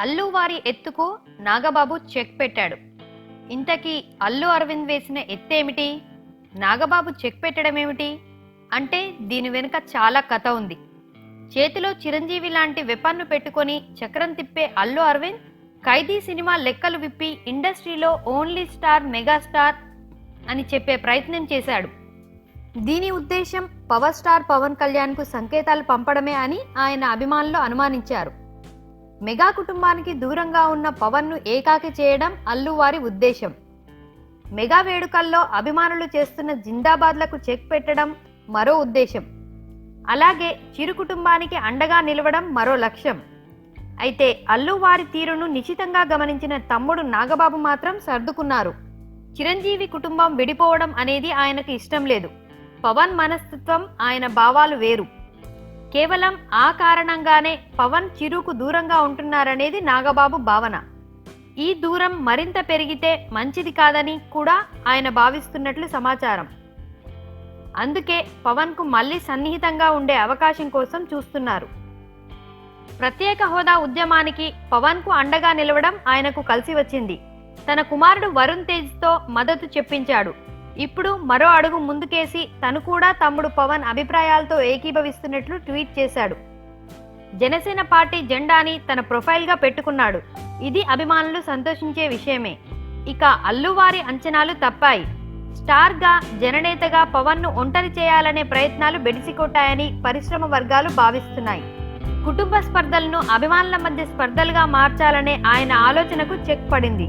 అల్లు వారి ఎత్తుకు నాగబాబు చెక్ పెట్టాడు. ఇంతకీ అల్లు అరవింద్ వేసిన ఎత్తేమిటి? నాగబాబు చెక్ పెట్టడం ఏమిటి అంటే దీని వెనుక చాలా కథ ఉంది. చేతిలో చిరంజీవి లాంటి వెపన్ను పెట్టుకొని చక్రం తిప్పే అల్లు అరవింద్ ఖైదీ సినిమా లెక్కలు విప్పి ఇండస్ట్రీలో ఓన్లీ స్టార్ మెగాస్టార్ అని చెప్పే ప్రయత్నం చేశాడు. దీని ఉద్దేశం పవర్ స్టార్ పవన్ కళ్యాణ్ కు సంకేతాలు పంపడమే అని ఆయన అభిమానులు అనుమానించారు. మెగా కుటుంబానికి దూరంగా ఉన్న పవన్ ను ఏకాకి చేయడం అల్లు వారి ఉద్దేశం. మెగా వేడుకల్లో అభిమానులు చేస్తున్న జిందాబాద్లకు చెక్ పెట్టడం మరో ఉద్దేశం. అలాగే చిరు కుటుంబానికి అండగా నిలవడం మరో లక్ష్యం. అయితే అల్లు వారి తీరును నిశితంగా గమనించిన తమ్ముడు నాగబాబు మాత్రం సర్దుకున్నారు. చిరంజీవి కుటుంబం విడిపోవడం అనేది ఆయనకు ఇష్టం లేదు. పవన్ మనస్తత్వం, ఆయన భావాలు వేరు. కేవలం ఆ కారణంగానే పవన్ చిరుకు దూరంగా ఉంటున్నారనేది నాగబాబు భావన. ఈ దూరం మరింత పెరిగితే మంచిది కాదని కూడా ఆయన భావిస్తున్నట్లు సమాచారం. అందుకే పవన్ కు మళ్లీ సన్నిహితంగా ఉండే అవకాశం కోసం చూస్తున్నారు. ప్రత్యేక హోదా ఉద్యమానికి పవన్ కు అండగా నిలవడం ఆయనకు కలిసి వచ్చింది. తన కుమారుడు వరుణ్ తేజ్ తో మద్దతు చెప్పించాడు. ఇప్పుడు మరో అడుగు ముందుకేసి తను కూడా తమ్ముడు పవన్ అభిప్రాయాలతో ఏకీభవిస్తున్నట్లు ట్వీట్ చేశాడు. జనసేన పార్టీ జెండాని తన ప్రొఫైల్ గా పెట్టుకున్నాడు. ఇది అభిమానులు సంతోషించే విషయమే. ఇక అల్లువారి అంచనాలు తప్పాయి. స్టార్ గా, జననేతగా పవన్ ను ఒంటరి చేయాలనే ప్రయత్నాలు బెడిసికొట్టాయని పరిశ్రమ వర్గాలు భావిస్తున్నాయి. కుటుంబ స్పర్ధలను అభిమానుల మధ్య స్పర్ధలుగా మార్చాలనే ఆయన ఆలోచనకు చెక్ పడింది.